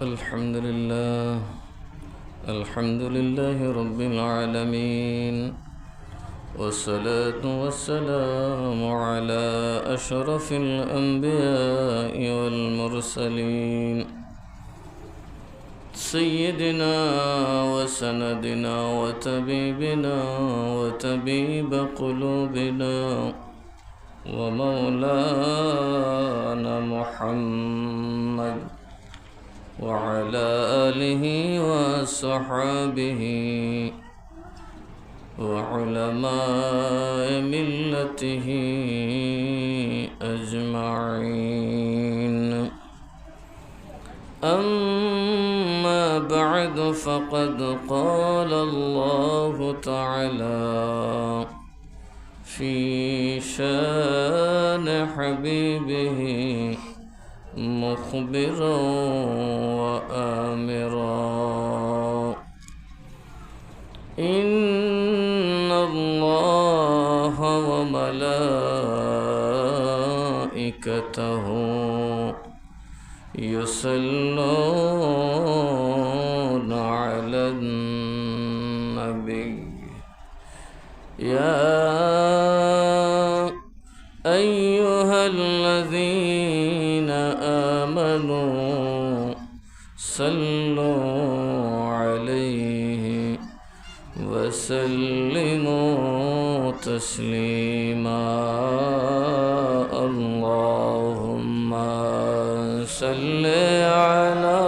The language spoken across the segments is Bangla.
الحمد لله الحمد لله رب العالمين، والصلاة والسلام على أشرف الأنبياء والمرسلين، سيدنا وسندنا وطبيبنا وطبيب قلوبنا ومولانا محمد وعلى آله وصحبه وعلماء ملته أجمعين. أما بعد، فقد قال الله تعالى في شان حبيبه مخبرا وآمرا: إن الله وملائكته يصلون على النبي يا أيها الذين آمنوا صلوا عليه وسلموا تسليما. اللهم صل على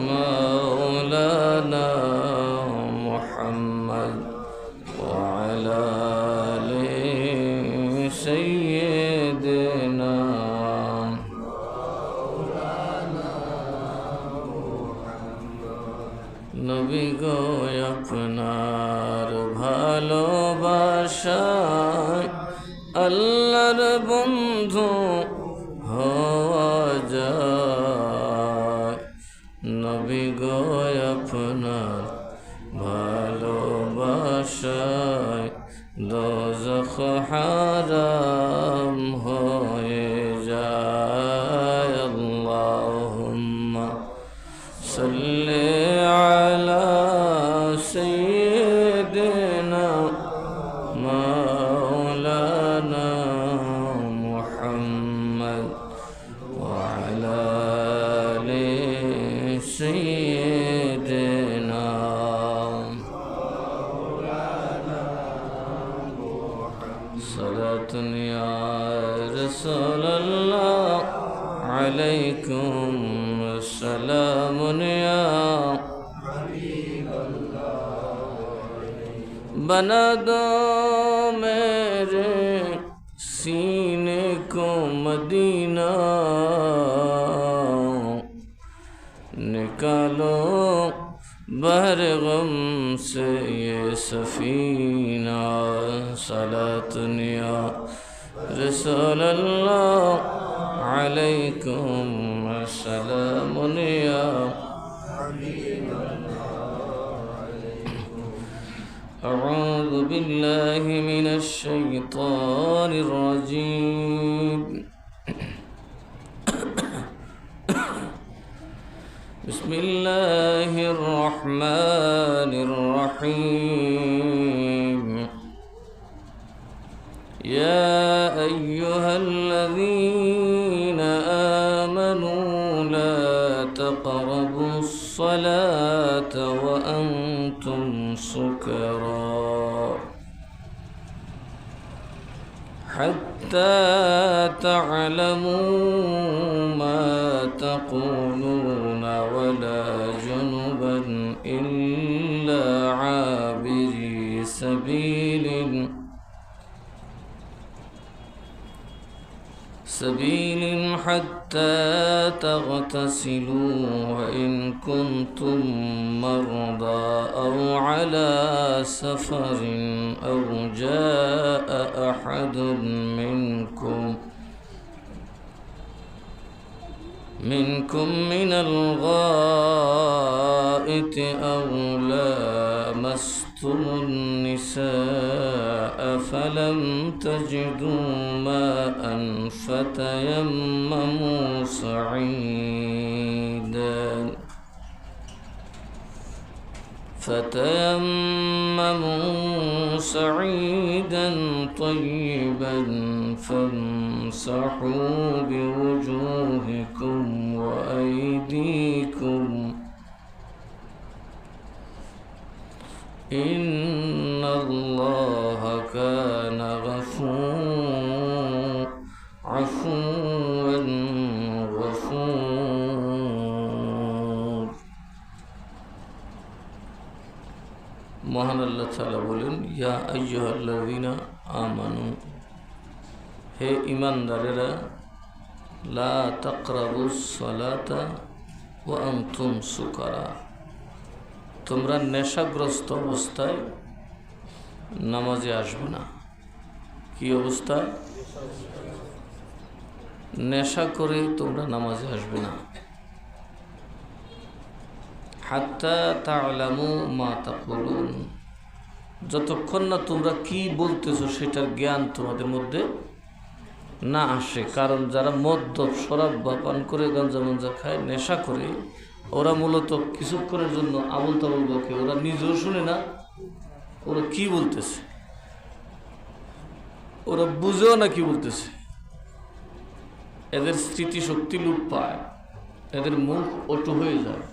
مولانا محمد وعلى آل سيدنا নবী গো আপনার ভালোবাসায় আল্লাহর বন্ধু হওয়া যায়। নবী গো আপনার ভালোবাসায় দোজখ হারাম হয়ে যায়। আল্লাহুম্মা সাল্লি আলা সাইয়্যিদিনা মাওলানা মুহাম্মদ ওয়া আলা আলি সাইয়্যিদিনা সালাতুন ইয়া রাসূলুল্লাহ আলাইকুম আসসালামুন ইয়া बना दो मेरे सीने को मदीना, निकालो बहर गम से ये सफीना। सलातुन या रसूल अल्लाह अलैकुम अस्सलामुन या أعوذ بالله من الشيطان الرجيم. بسم الله الرحمن الرحيم. يا أيها الذين آمنوا لا تقربوا الصلاة وأنتم سكرى حتى تعلموا ما تقولون ولا جنبا إلا عابري سبيل حتى تغتسلوا، وإن كنتم مرضى أو على سفر أو جاء أحد منكم من الغائط أو لامستم طلقتم النساء فلم تجدوا ماء فتيمموا سعيدا طيبا فامسحوا بوجوهكم وأيديكم إن الله كان عفوا غفور মহান আল্লাহ তাআলা বলেন, ইয়া আইয়ুহাল্লাযীনা আমানু, হে ঈমানদারেরা, লা তাকরাবুস সালাতা ওয়া আনতুম সুকারা, তোমরা নেশাগ্রস্ত অবস্থায় নামাজে আসবে না। কি অবস্থায়? নেশা করে তোমরা নামাজে আসবে না। হাত্তা তা'লামু মা তাকুলুন, যতক্ষণ না তোমরা কি বলতেছো সেটার জ্ঞান তোমাদের মধ্যে না আসে। কারণ যারা মদ্যপ, শরাব বা পান করে, গাঁজা মাঞ্জা খায়, নেশা করে, ওরা মূলত কিছুক্ষণের জন্য আবল তাবল বকে, ওরা নিজেও শুনে না ওরা কি বলতেছে, ওরা বুঝেও না কি বলতেছে। এদের স্মৃতিশক্তি লোপ পায়, এদের মুখ অটু হয়ে যায়।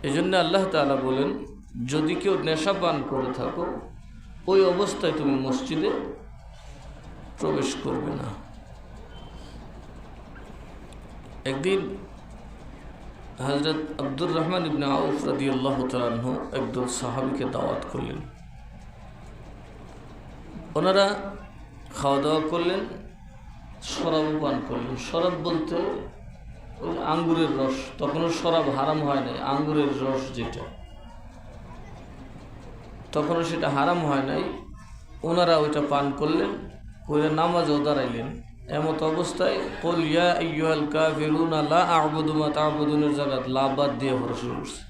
এই জন্য আল্লাহ তাআলা বলেন, যদি কেউ নেশা পান করে থাকো, ওই অবস্থায় তুমি মসজিদে প্রবেশ করবে না। একদিন হযরত আব্দুর রহমান ইবনে আউফ রাদিয়াল্লাহু তাআলা আনহু একদল সাহাবীকে দাওয়াত করলেন। ওনারা খাওয়া দাওয়া করলেন, শরাব পান করলেন। শরাব বলতে ওই আঙ্গুরের রস, তখনও শরাব হারাম হয় নাই। আঙ্গুরের রস যেটা, তখনও সেটা হারাম হয় নাই। ওনারা ওইটা পান করলেন, করে নামাজও দাঁড়াইলেন। এমত অবস্থায় কুল ইয়া আইয়ুহাল কাফিরুনা লা আ'বুদু মা তা'বুদুনের জায়গায় লা বাদ দিয়ে পড়া শুরু করছে।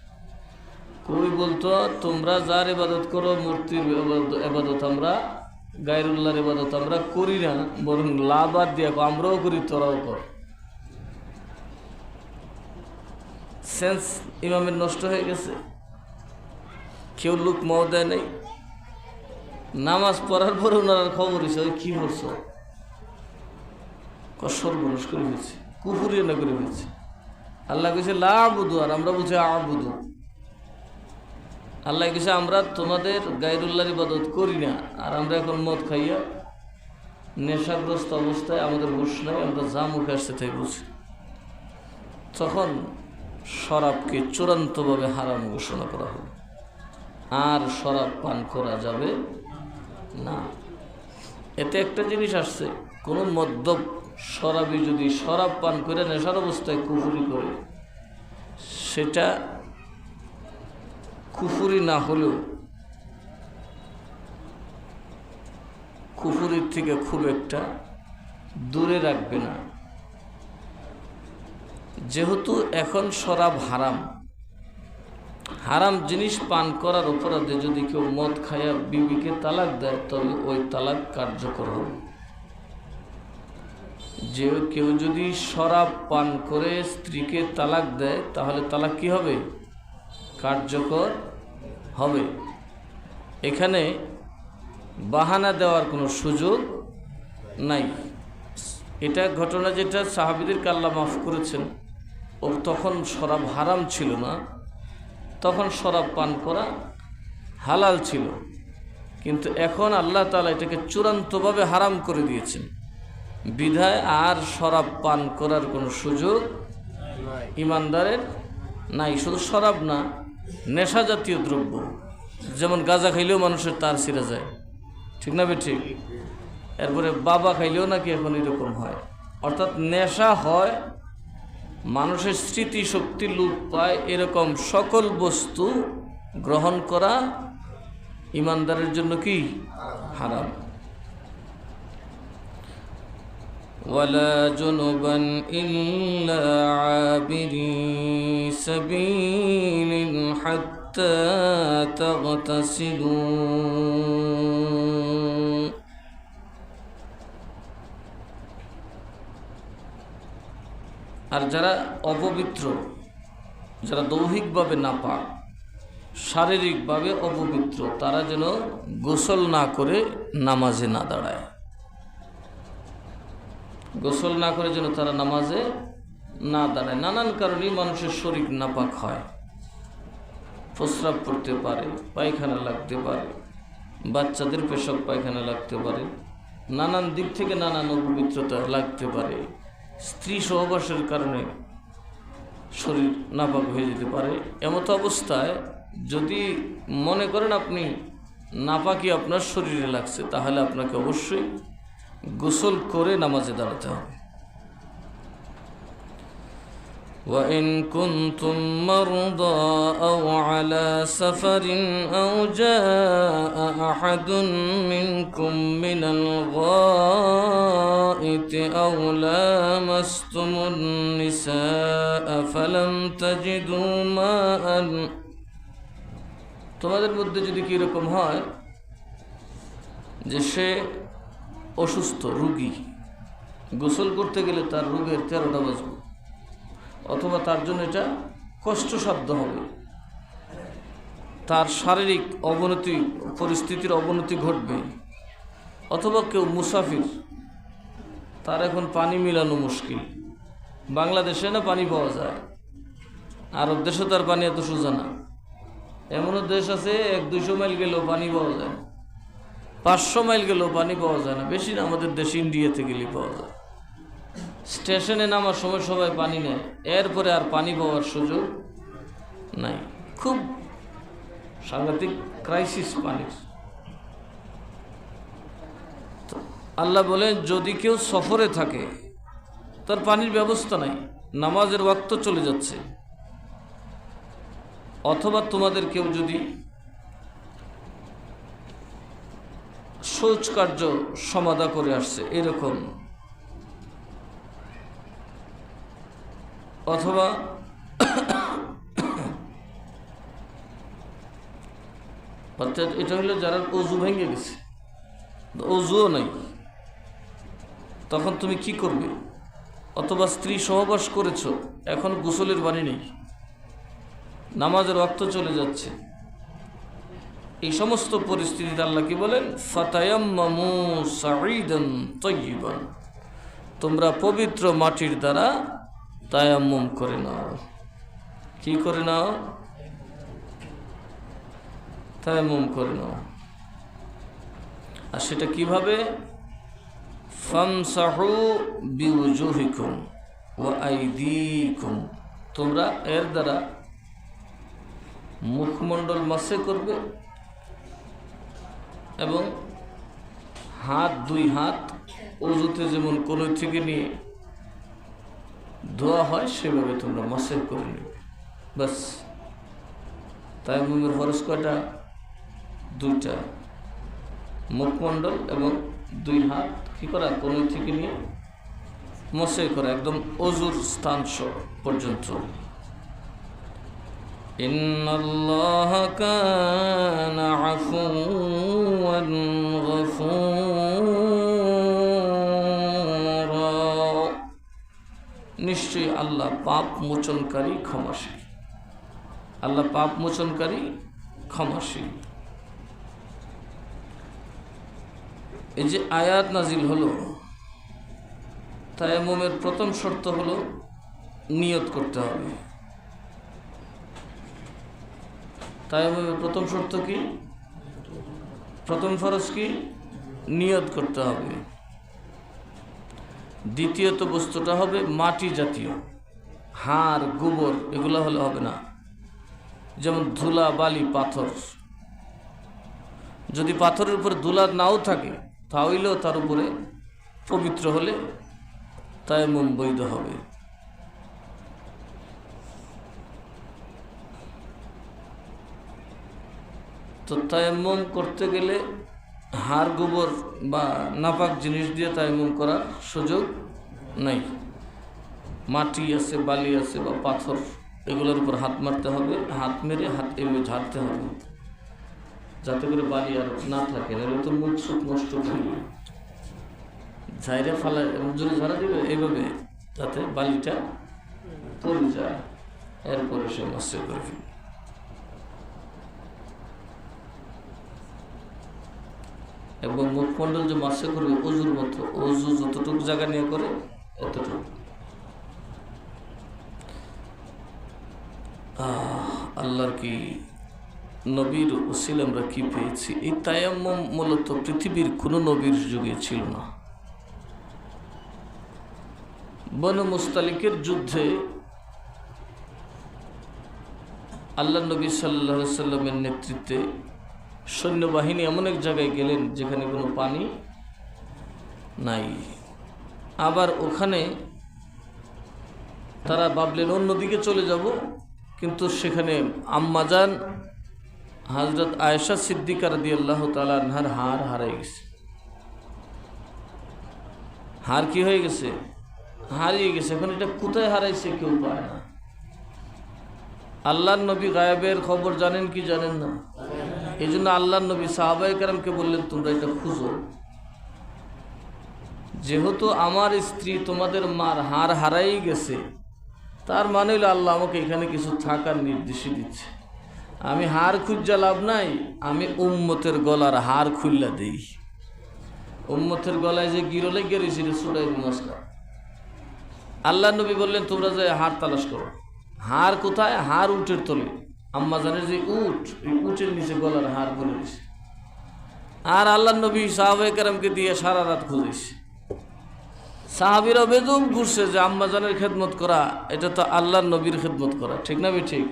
কই বলতো, তোমরা যার ইবাদত করো, মূর্তির ইবাদত আমরা, গায়রুল্লাহর ইবাদত আমরা করি না, বরং লা বাদ দিয়ে আমরাও করি, তোরাও কর। সেন্স ইমামের নষ্ট হয়ে গেছে। কেউ লোক মাও দেয় নাই। নামাজ পড়ার পরে ওনার খবর হয়েছে, ওই কি করছো, সর্বনাশ করে ফেলছি, কুফুরি না করে ফেলছি। আল্লাহ কেছে লা আ'বুদু, আর আমরা বলছি আ'বুদু। আল্লাহ কেছে আমরা তোমাদের গায়রুল্লাহর ইবাদত করি না, আর আমরা এখন মদ খাইয়া নেশাগ্রস্ত অবস্থায় আমাদের হুঁশ নাই, আমরা যা মুখে আসছে তাই বলছি। তখন শরাবকে চূড়ান্তভাবে হারাম ঘোষণা করা হলো, আর শরাব পান করা যাবে না। এতে একটা জিনিস আসছে, কোনো মদ্যপ শরাবী যদি শরাব পান করে নেশার অবস্থায় কুফুরি করে, সেটা কুফুরি না হলেও কুফুরির থেকে খুব একটা দূরে রাখবে না। যেহেতু এখন শরাব হারাম, হারাম জিনিস পান করার অপরাধে যদি কেউ মদ খায়া বিবিকে তালাক দেয়, তবে ওই তালাক কার্যকর হবে। যে কেউ যদি শরাব পান করে স্ত্রীকে তালাক দেয়, তাহলে তালাক কি হবে? কার্যকর হবে। এখানে বাহানা দেওয়ার কোনো সুযোগ নাই। এটা ঘটনা যেটা সাহাবীদেরকে আল্লাহ মাফ করেছেন, ও তখন শরাব হারাম ছিল না, তখন শরাব পান করা হালাল ছিল। কিন্তু এখন আল্লাহ তাআলা এটাকে চূড়ান্তভাবে হারাম করে দিয়েছেন, বিধায় আর শরাব পান করার কোনো সুযোগ ইমানদারের নাই। শুধু শরাব না, নেশা জাতীয় দ্রব্য, যেমন গাঁজা খাইলেও মানুষের তার ছিঁড়ে যায়, ঠিক না বেঠিক? এরপরে বাবা খাইলেও নাকি এখন এরকম হয়। অর্থাৎ নেশা হয়, মানুষের স্মৃতিশক্তি লোপ পায়, এরকম সকল বস্তু গ্রহণ করা ইমানদারের জন্য কি? হারাম। ওয়ালা জুনুবান ইল্লা আবিরি সাবিলিন হাত্তা حتى تغتسلوا আর যারা অপবিত্র, যারা দৈহিকভাবে নাপাক, শারীরিকভাবে অপবিত্র, তারা যেন গোসল না করে নামাজে না দাঁড়ায়। গোসল না করে যেন তারা নামাজে না দাঁড়ায়। নানান কারণেই মানুষের শরীর নাপাক হয়। প্রস্রাব করতে পারে, পায়খানা লাগতে পারে, বাচ্চাদের পেশাব পায়খানা লাগতে পারে, নানান দিক থেকে নানান অপবিত্রতা লাগতে পারে। স্ত্রী সহবাসের কারণে শরীর নাপাক হয়ে যেতে পারে। এমতো অবস্থায় যদি মনে করেন আপনি নাপাকি আপনার শরীরে লাগছে, তাহলে আপনাকে অবশ্যই গোসল করে নামাজে দাঁড়াতে হবে। وَإِن كُنتُم مَّرْضَىٰ أَوْ عَلَىٰ سَفَرٍ أَوْ جَاءَ أَحَدٌ مِّنكُم مِّنَ الْغَائِطِ أَوْ لَامَسْتُمُ النِّسَاءَ فَلَمْ تَجِدُوا مَاءً। তোমাদের মধ্যে যদি কি রকম হয় যে সে অসুস্থ, রোগী, গোসল করতে গেলে তার রোগের 13টা বাজবে, অথবা তার জন্য এটা কষ্টসাধ্য হবে, তার শারীরিক অবনতি, পরিস্থিতির অবনতি ঘটবে, অথবা কেউ মুসাফির, তার এখন পানি মিলানো মুশকিল। বাংলাদেশে না পানি পাওয়া যায়, আরব দেশে তার পানি এত সোজা না। এমনও দেশ আছে 100-200 মাইল গেলেও পানি পাওয়া যায় না, 500 মাইল গেলেও পানি পাওয়া যায় না। বেশি না, আমাদের দেশে ইন্ডিয়াতে গেলেই পাওয়া যায়। স্টেশনে নামার সময় সবাই পানি নেয়, এরপরে আর পানি পাওয়ার সুযোগ নাই। খুব সাংঘাতিক ক্রাইসিস পানির। আল্লাহ বলে, যদি কেউ সফরে থাকে, তার পানির ব্যবস্থা নাই, নামাজের ওয়াক্ত চলে যাচ্ছে, অথবা তোমাদের কেউ যদি শৌচ কার্য সমাধা করে আসছে এরকম, অথবা অর্থাৎ এটা হলো যারা অজু ভেঙে গেছে, অজুও নাই, তখন তুমি কি করবে? অথবা স্ত্রী সহবাস করেছ, এখন গোসলের পানি নেই, নামাজের ওয়াক্ত চলে যাচ্ছে, এই সমস্ত পরিস্থিতিতে আল্লাহ কি বলেন? ফাতায়াম্মামু সাঈদান তাইয়িবান, তোমরা পবিত্র মাটির দ্বারা তায়াম্মুম করে নাও। কি করে নাও? তায়াম্মুম করে নাও। আর সেটা কিভাবে? ফামসাহু বিউজুহিকুম ওয়া আইদিকুম, তোমরা এর দ্বারা মুখমণ্ডল মাসে করবে এবং হাত, 2 হাত ওযুতে যেমন কোলে থেকে নিয়ে ধোয়া হয় সেভাবে তোমরা মাসে করে নেবে। বাস। তায়াম্মুমের ফরজ কয়টা? 2টা। মুখমণ্ডল এবং 2 হাত কি করা? কোলে থেকে নিয়ে মাসে করা, একদম ওযুর স্থান পর্যন্ত। ইন্নাল্লাহা কানা আফুওয়ান গফুরা, নিশ্চয়ই আল্লাহ পাপ মোচনকারী, ক্ষমাশীল। আল্লাহ পাপ মোচনকারী, ক্ষমাশীল। এই যে আয়াত নাজিল হলো, তায়াম্মুমের প্রথম শর্ত হলো নিয়ত করতে হবে। তায়াম্মুমের প্রথম শর্ত কি? প্রথম ফরজ কি? নিয়ত করতে হবে। দ্বিতীয়ত বস্তুটা হবে মাটি জাতীয়, হাড়, গোবর, এগুলো হলে হবে না। যেমন ধুলা, বালি, পাথর। যদি পাথরের উপরে ধুলা নাও থাকে, তাহলেও তার উপরে পবিত্র হলে তায়াম্মুম বৈধ হবে। তো তায়াম্মুম করতে গেলে হাড়, গোবর বা নাপাক জিনিস দিয়ে তায়াম্মুম করার সুযোগ নাই। মাটি আছে, বালি আছে বা পাথর, এগুলোর উপর হাত মারতে হবে, হাত মেরে হাত এমনি ঝাড়তে হবে যাতে করে বালি আর না থাকে, নাহলে তো মুখ সুখ নষ্ট করবে। ঝাইরে ফালা জোরে ঝাড়া দিবে এইভাবে যাতে বালিটা পড়ে যায়, এরপরে সে মৎস্য করে ফেলবে। এবং মুখমণ্ডল যে মৎস্য করবে অজুর মতো, অজু যতটুকু জায়গা নিয়ে করে এতটুকু। আল্লাহর কি নবীর ওসিলা আমরা কি পেয়েছি। এই তায়াম্মুম মূলত পৃথিবীর কোনো নবীর যুগে ছিল না। বনু মুস্তালিকের যুদ্ধে আল্লাহ নবী সাল্লাল্লাহু আলাইহি সাল্লামের নেতৃত্বে সৈন্যবাহিনী এমন এক জায়গায় গেলেন যেখানে কোনো পানি নাই। আবার ওখানে তারা ভাবলেন অন্যদিকে চলে যাব, কিন্তু সেখানে আম্মাজান হযরত আয়েশা সিদ্দিকা রাদিয়াল্লাহু তাআলা আনহার হার হারিয়ে গেছে। হার কি হয়ে গেছে? হারিয়ে গেছে। এখন এটা কোথায় হারাইছে কেউ পায় না। আল্লাহর নবী গায়েবের খবর জানেন কি জানেন না? এই জন্য আল্লাহর নবী সাহাবায়ে কেরামকে বললেন তোমরা এটা খুঁজো, যেহেতু আমার স্ত্রী তোমাদের মার হার হারাই গেছে, তার মানে হলো আল্লাহ আমাকে এখানে কিছু থাকার নির্দেশ দিচ্ছে। আমি হার খুঁজা লাভ নাই, আমি উম্মতের গলার হার খুললা দেই। উম্মতের গলায় যে গিরলে গেড়েছিল সুরাই নমস্কার। আল্লাহ নবী বললেন তোমরা যে হার তালাশ করো। হার কোথায়? হার উটের তলে। আম্মা জানের যে উট, ওই উটের নিচে গলার হার বলে দিছে। আর আল্লাহ নবী সাহাবায়ে কেরামকে দিয়ে সারা রাত খুঁজেছে। সাহাবীরা বেদম ঘুরছে যে আম্মা জানের খেদমত করা এটা তো আল্লাহর নবীর খেদমত করা, ঠিক না? ঠিক।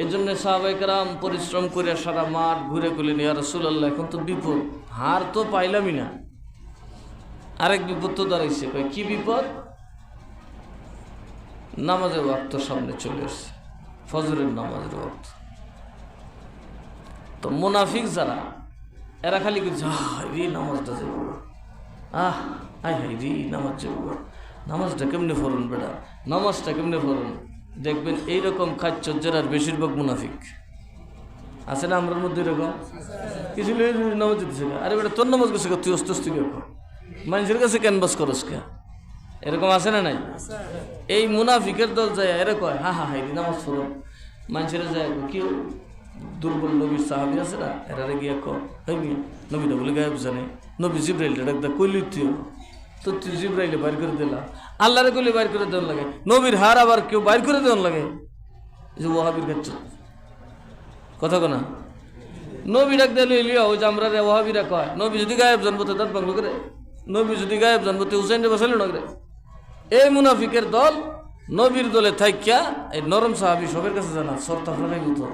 এই জন্য সাহাবায়ে কেরাম পরিশ্রম করে সারা মাঠ ঘুরে করলেন ইয়া রাসূলুল্লাহ এখন তো বিপদ, হার তো পাইলামই না। আরেক বিপদ তো দাঁড়াইছে। কি বিপদ? নামাজের ওয়াক্ত সামনে চলে আসছে, ফজরের নামাজের ওয়াক্ত। তো মুনাফিক যারা, এরা খালি রে নামাজটা যাবো, হাই রে নামাজ যাবো, নামাজটা কেমনে ফরুন বেটা, নামাজটা কেমনে ফরুন। দেখবেন এইরকম কাজচর্যার বেশিরভাগ মুনাফিক আছে না আমরার মধ্যে। এরকম কিছু নামাজ যেতেছে, আরে বেটা তোর নামাজ গেছে তুই অস্তুস্তি কে মানুষের কাছে ক্যানভাস করস কে, এরকম আছে না নাই? এই মুনাফিকের দল যায় এরা কয় হাই নামাজ পড়ো। মানুষেরা যায় কি দুর্বল নবীর সাহাবী আছে না, এরা গিয়া কই নবীটা বলে গায়েব জানে, নবী জিব্রাইলটা ডাকদা কইলি তুই জিব্রাইলে বাইর করে দিলা, আল্লাহরে কইলে বাইর করে দেওয়ার লাগে, নবীর হার আবার কেউ বাইর করে দেওয়ার লাগে। যে ওয়াহাবির কাছে কথা কনা নবী ডাক দিয়ে লিয়া ওই যে আমরা ওয়াহাবিরা কয় নবী যদি গায়েব জানবো তো দাঁত বাংলো করে, নবী যদি গায়েব জানবো তো হুসাইন বসাইল না করে। এই মুনাফিকের দল নবীর দলে থাইকা এই নরম সাহাবি সবের কাছে জানা সর্তা ফেরাই হতো।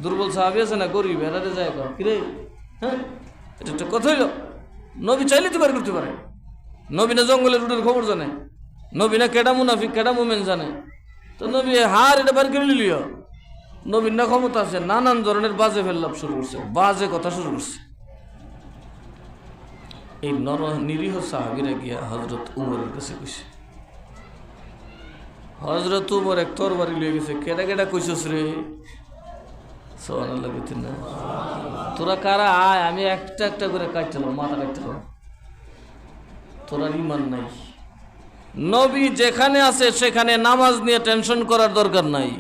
দুর্বল সাহাবি আছে না গরিব, এরাতে যায় কিরে, হ্যাঁ এটা একটা কথা হইল। নবী চাইলে তো বের করতে পারে। নবী না জঙ্গলের রুটের খবর জানে, নবী না কেডা মুনাফিক কেডা মোমেন জানে। তো নবী হার এটা বের করে লিও, নবীর না ক্ষমতা আছে, নানান ধরনের বাজে ফেললাম শুরু করছে, বাজে কথা শুরু করছে। এই নিরীহ সাহাবীরা গিয়া হযরত উমরের কাছে কইছে। হযরত উমর এক তরবারি লয়ে গেছে, কেডা কেডা কইছস রে? সুবহানাল্লাহ কইতেন না? তোরা কারা আয়, আমি একটা একটা করে কাটলাম, মাথা কাটলাম। তোরা ঈমান নাই। নবী যেখানে আছে সেখানে নামাজ নিয়ে টেনশন করার দরকার নাই,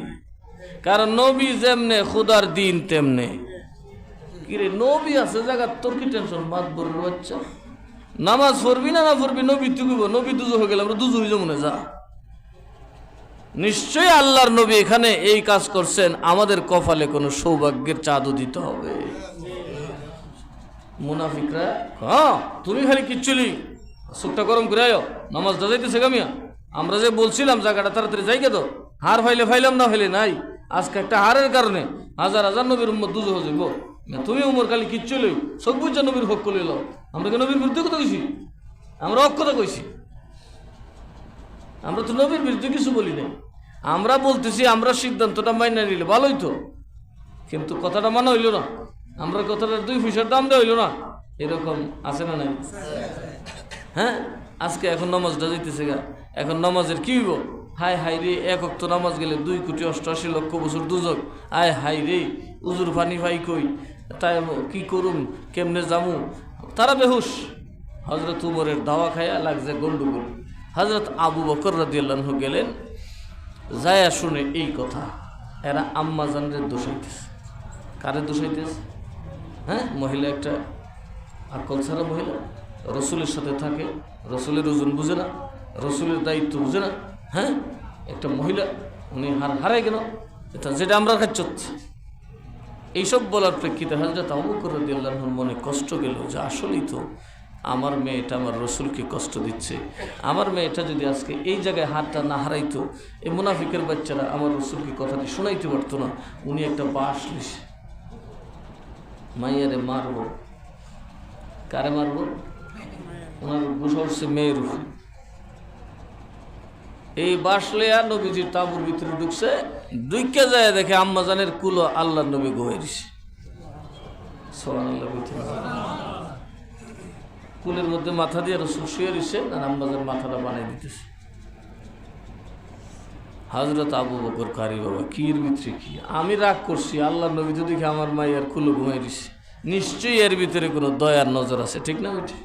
কারণ নবী যেমনে খুদার দিন তেমনে। কিরে নবী আছে জায়গা তোর কি টেনশন? মাতবর বাচ্চা নামাজ পড়বি না পড়বি, নবী তুই কইব নবী দুজো হয়ে গেল, আমরা দুজো হয়ে যাবো না। যা নিশ্চয়ই আল্লাহর নবী এখানে এই কাজ করছেন, আমাদের কপালে কোনো সৌভাগ্যের চাঁদও দিতে হবে। মুনাফিকরা তুমি খালি কিচ্ছুলি চোখটা গরম করে আয়ো, নামাজটা যাইতেছে গামিয়া, আমরা যে বলছিলাম জায়গাটা তাড়াতাড়ি যাই কে, তো হার ফাইলে ফাইলাম না ফাইলে নাই। আজকে একটা হারের কারণে হাজার হাজার নবীর উম্মত দুজো হয়ে যাবো। তুমি উমর খালি কিচ্ছু লই সব বুঝা নবীর হক করে এলো। আমরা কি নবীর বিরুদ্ধে কথা কইছি? আমরা হক কথা কইছি? আমরা তো নবীর বিরুদ্ধে কিছু বলি নাই। আমরা বলতেছি আমরা সিদ্ধান্তটা মাইনা নিলে ভালোই তো, কিন্তু কথাটা মানা হইল না, আমরা কথাটা 2 পয়সার দাম দেওয়া হইল না। এরকম আছে না নাই? হ্যাঁ আজকে এখন নামাজটা যাইতেছে গা, এখন নামাজের কি হইব? হায় হাই রে, এক ওয়াক্ত নামাজ গেলে 2,88,00,000 বছর দুজক। আয় হাই রে, উজুর পানি ভাই কই, তাই কি করুম, কেমনে যামু, তারা বেহুশ। হজরত উমরের দাওয়া খায়া লাগছে গন্ডগোল। হজরত আবু বকর রাদিয়াল্লাহু আনহু গেলেন, যায়া শুনে এই কথা, এরা আম্মাজানের দোষাইতেছে। কারে দোষাইতেছে? হ্যাঁ, মহিলা একটা আকল ছাড়া মহিলা, রসুলের সাথে থাকে, রসুলের ওজন বুঝে না, রসুলের দায়িত্ব বুঝে না। হ্যাঁ, একটা মহিলা, উনি হারাই গেল, এটা যেটা আমরা খাচ্ছি। এইসব বলার প্রেক্ষিতে হযরত আবু বকর রাদিয়াল্লাহু আনহুর মনে কষ্ট গেল যে আসলেই তো আমার মেয়েটা আমার রসুলকে কষ্ট দিচ্ছে। আমার মেয়েটা যদি আজকে এই জায়গায় হাতটা না হারাইতো, এই মুনাফিকের বাচ্চারা আমার রসুলকে কথাটি শোনাইতে পারতো না। উনি একটা বাঁশ লিছে, মাইয়ারে মারব। কারে মারব? ওনার গুসা উঠছে মেয়ের উপর। এই বাঁশ লইয়া নবীজির তাঁবুর ভিতরে ঢুকছে, ঢুকে যায় দেখে আম্মাজানের কুলো আল্লাহর নবী গোয়ে দিছে। সুবহানাল্লাহ। কুলের মধ্যে মাথা দিয়ে রসুল শুয়ে দিছে, আর আম্মাজান মাথাটা বানিয়ে দিতেছে। হযরত আবু বকর, কারি বাবা কির ভিতরে কি, আমি রাগ করছি, আল্লাহর নবী তো দেখে আমার মাইয়ার কুলো ঘুমাই দিছে, নিশ্চয়ই এর ভিতরে কোনো দয়ার নজর আছে, ঠিক না বেটি?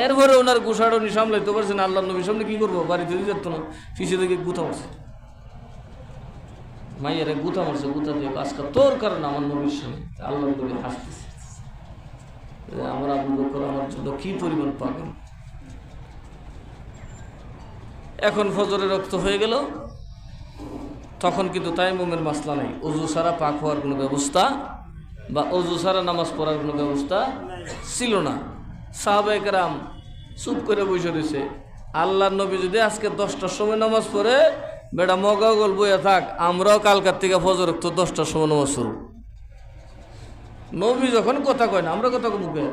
এরপরে ওনার গুসাড়ো উনি সামলাইতে পারছেন, আল্লাহর নবীর সামনে কি করবো, বাড়িতে দিতে যেত না, পিছিয়ে থেকে গুথা মারছে, মাইয়ারে গুথা মারছে, গুথা দিয়ে আজকাল তোর কারণে আমার নবীর সামনে। আল্লাহর নবী হাসতেছে, আমার আবু বকর আমার জন্য কি পরিমাণ পাগল। এখন ফজরের রক্ত হয়ে গেল, তখন কিন্তু তায়াম্মুমের মাসলা নেই, ওযু ছাড়া পাক হওয়ার কোনো ব্যবস্থা বা ওযু ছাড়া নামাজ পড়ার কোনো ব্যবস্থা ছিল না। সাহাবায়ে কেরাম চুপ করে বসে রয়েছে। আল্লাহর নবী যদি আজকে 10টার সময় নামাজ পড়ে, বেটা মগাগল বইয়া থাক, আমরাও কালকার থেকে ফজর রক্ত 10টার সময় নামাজ পড়ব। নবী যখন কথা কয় না, আমরা কথা মুখে,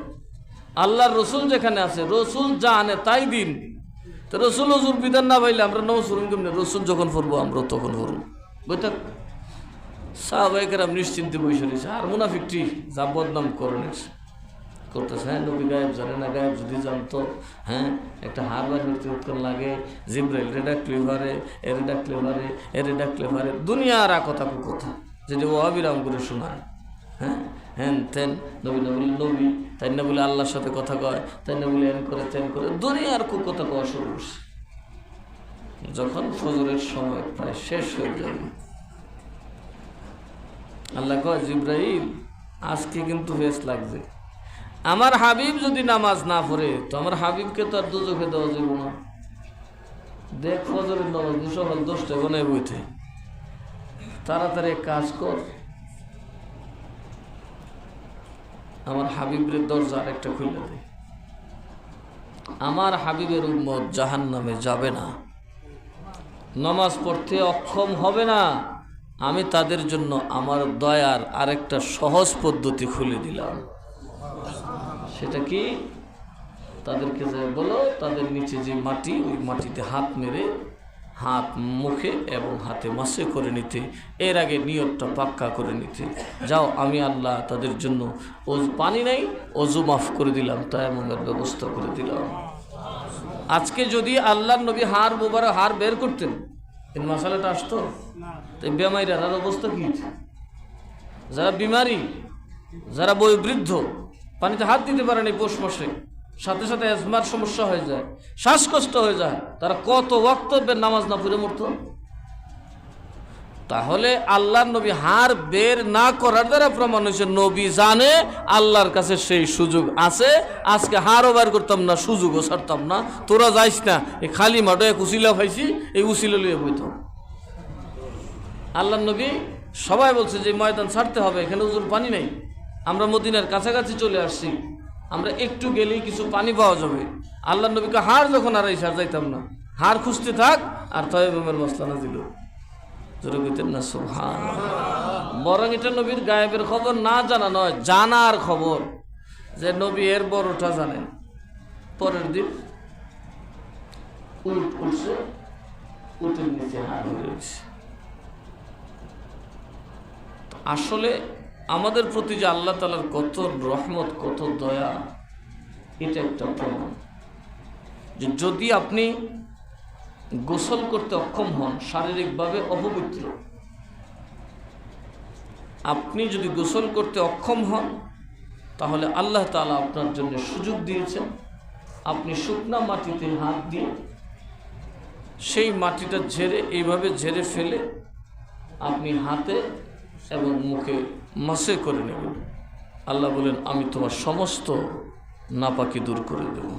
আল্লাহর রসুল যেখানে আছে, রসুল যা আনে তাই দিন। তো রসুল ওযুর বিধান না পাইলে আমরা নামাজ পড়ব কেমনে? রসুল যখন পড়বো আমরা তখন পড়ব। বইটা সাহাবায়ে কেরাম নিশ্চিন্তে বসে রয়েছে। আর মুনাফিকটি যা বদনাম করতেছে, হ্যাঁ নবী গায়েব জানে না, গায়েব যদি জানতো, হ্যাঁ একটা হারবার মৃত্যুক্ষণ লাগে, জিব্রাইল ডাকলে পারে, এরে ডাকলে পারে, এরে ডাকলে পারে, দুনিয়ার কথা কথা যেটা ও অবিরাম করে শোনায়। হ্যাঁ, হ্যাঁ তেন নবী না বলে নবী, তাই না বলে আল্লাহর সাথে কথা কয়, তাই না বলে এন করে তেন করে, দুনিয়ার কথা কওয়া শুরু করছে। যখন ফজরের সময় প্রায় শেষ হয়ে যাবে, আল্লাহ কয়, জিব্রাইল আজকে কিন্তু বেশ লাগছে, আমার হাবিব যদি নামাজ না পড়ে তো আমার হাবিবকে তো আর দুজখে দেওয়া যাবে না। দেখ ফজরের নামাজ সকাল 10টায় বানায় বইতে, তাড়াতাড়ি কাজ কর, আমার হাবিবের দরজা আরেকটা খুলে দেয়। আমার হাবিবের উম্মত জাহান্নামে যাবে না, নামাজ পড়তে অক্ষম হবে না। আমি তাদের জন্য আমার দয়ার আরেকটা সহজ পদ্ধতি খুলে দিলাম। সেটা কি? তাদেরকে যে বলো, তাদের নিচে যে মাটি, ওই মাটিতে হাত মেরে হাত মুখে এবং হাতে মাসে করে নিতে, এর আগে নিয়তটা পাক্কা করে নিতে। যাও, আমি আল্লাহ তাদের জন্য পানি নাই, অজু মাফ করে দিলাম, তায়াম্মুমের ব্যবস্থা করে দিলাম। আজকে যদি আল্লাহর নবী হাড় মোবারক হাড় বের করতেন, এই মশালাটা আসতো। তো বেমারির অবস্থা কি? যারা বিমারি, যারা বয়োবৃদ্ধ, পানিতে হাত দিতে পারে না পৌষ মাসে, সাথে সাথে অ্যাজমার সমস্যা হয়ে যায়, শ্বাসকষ্ট হয়ে যায়, তারা কত ওয়াক্ত নামাজ না পড়ে মরত। তাহলে আল্লাহর নবী হাড় বের না করার দ্বারা প্রমাণ হয়েছে নবী জানে আল্লাহর কাছে সেই সুযোগ আছে। আজকে হাড়ও বের করতাম না, সুযোগও ছাড়তাম না, তোরা যাইস না, এই খালি মাঠে এক উসিলা পাইছি, এই উসিলা লিয়ে বইতাম। আল্লাহর নবী সবাই বলছে যে ময়দান ছাড়তে হবে, এখানে উজুর পানি নেই, আমরা মদিনার কাছাকাছি চলে আসছি, আমরা একটু গেলেই কিছু পানি পাওয়া যাবে। আল্লাহর নবীকে হাড় যখন আর যাইতাম না, হাড় খুঁজতে থাক, আর তায়াম্মুমের মসলা দিল। না সুবহানাল্লাহ। বরং এটা নবীর গায়েবের খবর না জানা নয়, জানার খবর, যে নবী এর বড়টা জানেন। পরের দিন উট উঠছে, উটের নিচে হাড় হয়ে গেছে। আসলে আমাদের প্রতি যে আল্লাহ তাআলার কত রহমত, কত দয়া, এটা একটা প্রমাণ যে যদি আপনি গোসল করতে অক্ষম হন, শারীরিকভাবে অপবিত্র, আপনি যদি গোসল করতে অক্ষম হন তাহলে আল্লাহ তাআলা আপনার জন্য সুযোগ দিয়েছেন, আপনি শুকনা মাটিতে হাত দিয়ে সেই মাটিটা ঝেড়ে এইভাবে ঝেড়ে ফেলে আপনি হাতে এবং মুখে মাসে করে নেবেন। আল্লাহ বলেন আমি তোমার সমস্ত নাপাকি দূর করে দেব।